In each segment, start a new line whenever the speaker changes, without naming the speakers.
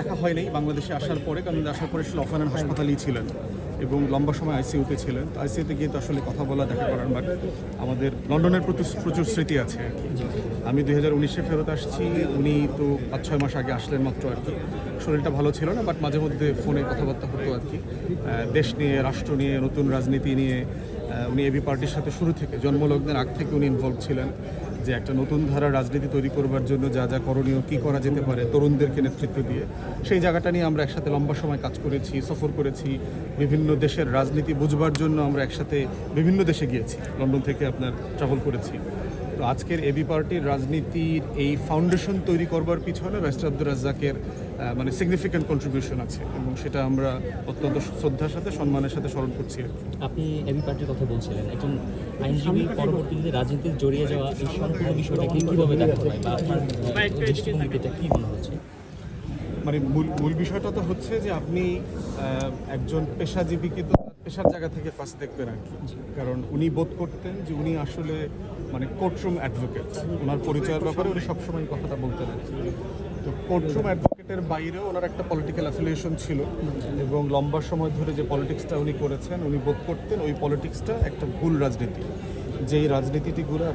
দেখা হয়নি বাংলাদেশে আসার পরে, কারণ আসার পরে আসলে অফ অ্যান্ড হাসপাতালেই ছিলেন এবং লম্বা সময় আইসিইউতে ছিলেন। তো আইসিইউতে গিয়ে তো আসলে কথা বলা, দেখা করার, বাট আমাদের লন্ডনের প্রচুর স্মৃতি আছে আর কি। আমি 2019-এ ফেরত আসছি, উনি তো 5-6 মাস আগে আসলেন মাত্র আর কি। শরীরটা ভালো ছিল না, বাট মাঝে মধ্যে ফোনে কথাবার্তা হতো আর কি, দেশ নিয়ে, রাষ্ট্র নিয়ে, নতুন রাজনীতি নিয়ে। উনি এবি পার্টির সাথে শুরু থেকে, জন্মলগ্নের আগ থেকে উনি ইনভলভ ছিলেন, যে একটা নতুন ধারার রাজনীতি তৈরি করবার জন্য যা যা করণীয়, কী করা যেতে পারে তরুণদেরকে নেতৃত্ব দিয়ে, সেই জায়গাটা নিয়ে আমরা একসাথে লম্বা সময় কাজ করেছি, সফর করেছি। বিভিন্ন দেশের রাজনীতি বুঝবার জন্য আমরা একসাথে বিভিন্ন দেশে গিয়েছি, লন্ডন থেকে আপনার ট্রাভেল করেছি। তো আজকের এবি পার্টির রাজনীতির এই ফাউন্ডেশন তৈরি করবার পিছনে ব্যারিস্টার আব্দুর রাজ্জাকের মানে সিগনিফিক্যান্ট কন্ট্রিবিউশন আছে, এবং সেটা আমরা অত্যন্ত শ্রদ্ধার সাথে, সম্মানের সাথে স্মরণ করছি।
আপনি এবি পার্টির কথা বলছিলেন, একজন আইনজীবী পরবর্তীতে রাজনীতিতে জড়িয়ে যাওয়া, এই সম্পূর্ণ বিষয়টাকে কীভাবে দেখা হয় বা আপনার দৃষ্টিভঙ্গিতে কী মনে হচ্ছে?
মানে মূল বিষয়টা তো হচ্ছে যে আপনি একজন পেশাজীবীকে তো পেশার জায়গা থেকে ফার্স্ট দেখবেন আর কি, কারণ উনি বোধ করতেন যে উনি আসলে মানে কোর্টরুম অ্যাডভোকেট। ওনার পরিচয়ের ব্যাপারে উনি সবসময় কথাটা বলতেন আর কি। তো কোর্টরুম অ্যাডভোকেটের বাইরেও ওনার একটা পলিটিক্যাল অ্যাফিলিয়েশন ছিল, এবং লম্বা সময় ধরে যে পলিটিক্সটা উনি করেছেন, উনি বোধ করতেন ওই পলিটিক্সটা একটা ভুল রাজনীতি, যেই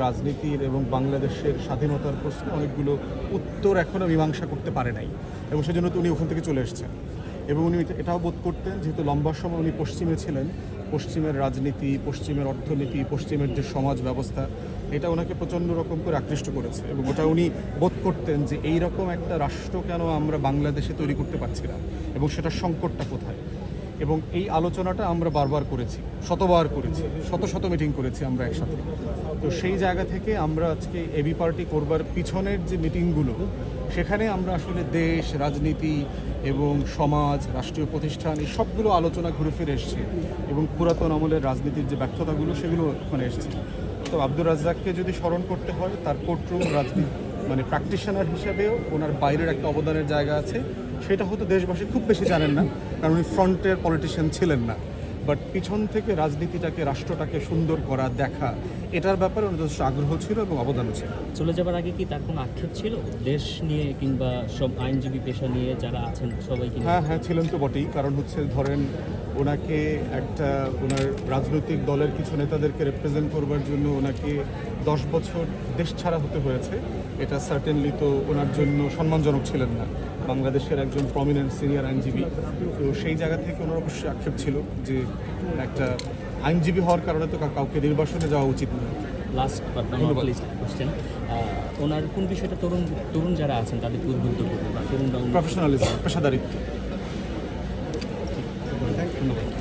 রাজনীতির এবং বাংলাদেশের স্বাধীনতার প্রশ্নে অনেকগুলো উত্তর এখনও মীমাংসা করতে পারে নাই, এবং সেজন্য তো উনি ওখান থেকে চলে এসেছেন। এবং উনি এটাও বোধ করতেন, যেহেতু লম্বা সময় উনি পশ্চিমে ছিলেন, পশ্চিমের রাজনীতি, পশ্চিমের অর্থনীতি, পশ্চিমের যে সমাজ ব্যবস্থা, এটা ওনাকে প্রচণ্ড রকম করে আকৃষ্ট করেছে, এবং ওটা উনি বোধ করতেন যে এই রকম একটা রাষ্ট্র কেন আমরা বাংলাদেশে তৈরি করতে পারছি না, এবং সেটার সংকটটা কোথায়। এবং এই আলোচনাটা আমরা বারবার করেছি, শতবার করেছি, শত মিটিং করেছি আমরা একসাথে। তো সেই জায়গা থেকে আমরা আজকে এবি পার্টি করবার পিছনের যে মিটিংগুলো, সেখানে আমরা আসলে দেশ, রাজনীতি এবং সমাজ, রাষ্ট্রীয় প্রতিষ্ঠান, এই সবগুলো আলোচনা ঘুরে ফিরে এসছে, এবং পুরাতন আমলের রাজনীতির যে ব্যর্থতাগুলো, সেগুলো ওখানে এসছে। তো আব্দুর রাজ্জাককে যদি স্মরণ করতে হয়, তার কোর্টরুম রাজনীতি মানে প্র্যাকটিশনার হিসেবেও ওনার বাইরের একটা অবদানের জায়গা আছে। সেটা হয়তো দেশবাসী খুব বেশি জানেন না, কারণ উনি ফ্রন্টের পলিটিশিয়ান ছিলেন না, বাট পিছন থেকে রাজনীতিটাকে, রাষ্ট্রটাকে সুন্দর করা, দেখা, এটার ব্যাপারে ওনার যথেষ্ট আগ্রহ ছিল এবং অবদান ছিল।
চলে যাবার আগে কি তার কোনো আক্ষেপ ছিল দেশ নিয়ে কিংবা সব আইনজীবী পেশা নিয়ে যারা আছেন সবাইকে?
হ্যাঁ, ছিলেন তো বটেই। কারণ হচ্ছে ধরেন ওনাকে একটা ওনার রাজনৈতিক দলের কিছু নেতাদেরকে রিপ্রেজেন্ট করবার জন্য ওনাকে 10 বছর দেশ ছাড়া হতে হয়েছে। এটা সার্টেনলি তো ওনার জন্য সম্মানজনক ছিলেন না, বাংলাদেশের একজন প্রমিনেন্ট সিনিয়র আইনজীবী। তো সেই জায়গা থেকে ওনার অবশ্যই আক্ষেপ ছিল যে একটা আইনজীবী হওয়ার কারণে তো কাউকে নির্বাসনে যাওয়া উচিত না।
Last but not least question, ওনার কোন বিষয়টা তরুণ যারা আছেন তাদেরকে উদ্বুদ্ধ করবে বা তরুণরা?
প্রফেশনালিজম, পেশাদারিত্ব।